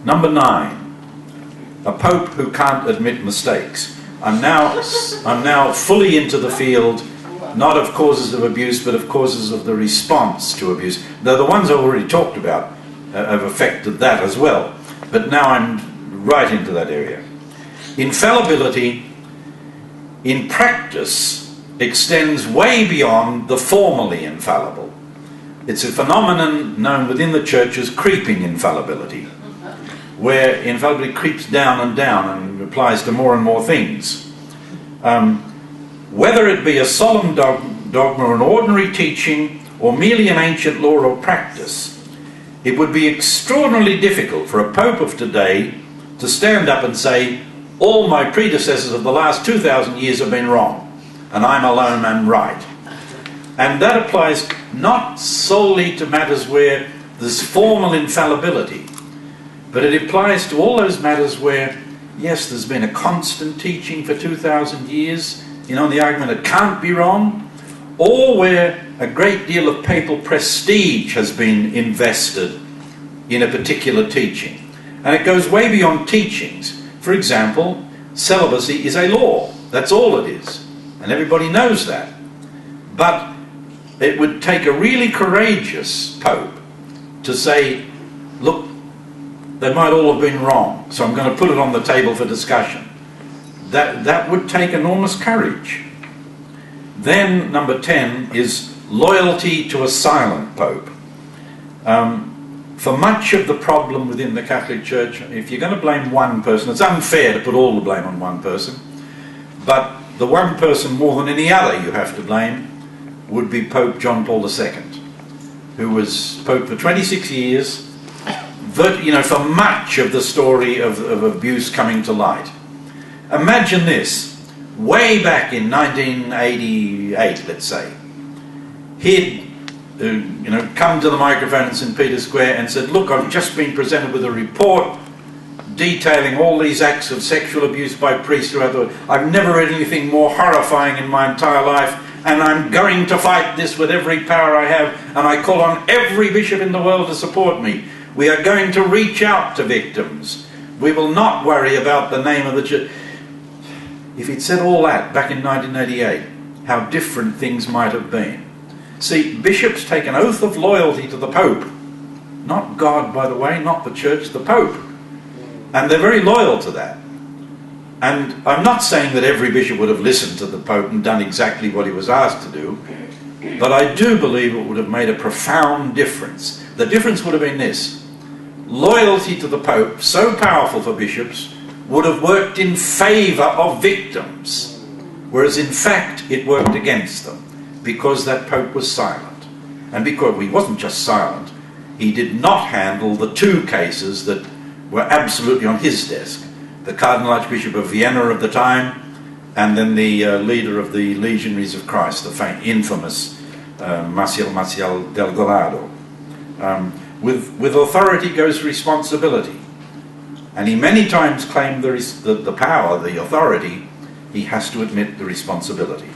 Number 9, a pope who can't admit mistakes. I'm now fully into the field, not of causes of abuse, but of causes of the response to abuse. Though the ones I've already talked about have affected that as well. But now I'm right into that area. Infallibility in practice extends way beyond the formally infallible. It's a phenomenon known within the church as creeping infallibility, where infallibility creeps down and applies to more and more things. Whether it be a solemn dogma or an ordinary teaching or merely an ancient law or practice, it would be extraordinarily difficult for a pope of today to stand up and say, all my predecessors of the last 2,000 years have been wrong, and I'm alone and right. And that applies not solely to matters where there's formal infallibility, but it applies to all those matters where, yes, there's been a constant teaching for 2,000 years, the argument it can't be wrong, or where a great deal of papal prestige has been invested in a particular teaching. And it goes way beyond teachings. For example, celibacy is a law. That's all it is. And everybody knows that. But it would take a really courageous pope to say, look, they might all have been wrong, so I'm going to put it on the table for discussion. That would take enormous courage. Then, number 10 is loyalty to a silent pope. For much of the problem within the Catholic Church, if you're going to blame one person, it's unfair to put all the blame on one person, but the one person more than any other you have to blame would be Pope John Paul II, who was Pope for 26 years, for much of the story of abuse coming to light. Imagine this, way back in 1988, let's say, he'd come to the microphone in St. Peter's Square and said, look, I've just been presented with a report detailing all these acts of sexual abuse by priests throughout the world. I've never read anything more horrifying in my entire life, and I'm going to fight this with every power I have, and I call on every bishop in the world to support me. We are going to reach out to victims. We will not worry about the name of the church. If he'd said all that back in 1988, how different things might have been. See, bishops take an oath of loyalty to the Pope. Not God, by the way, not the Church, the Pope. And they're very loyal to that. And I'm not saying that every bishop would have listened to the Pope and done exactly what he was asked to do, but I do believe it would have made a profound difference. The difference would have been this. Loyalty to the Pope, so powerful for bishops, would have worked in favour of victims, whereas in fact it worked against them, because that Pope was silent. And because he wasn't just silent, he did not handle the two cases that were absolutely on his desk. The Cardinal Archbishop of Vienna of the time, and then the leader of the Legionaries of Christ, the infamous Maciel del Golado. With authority goes responsibility. And he many times claimed the power, the authority. He has to admit the responsibility.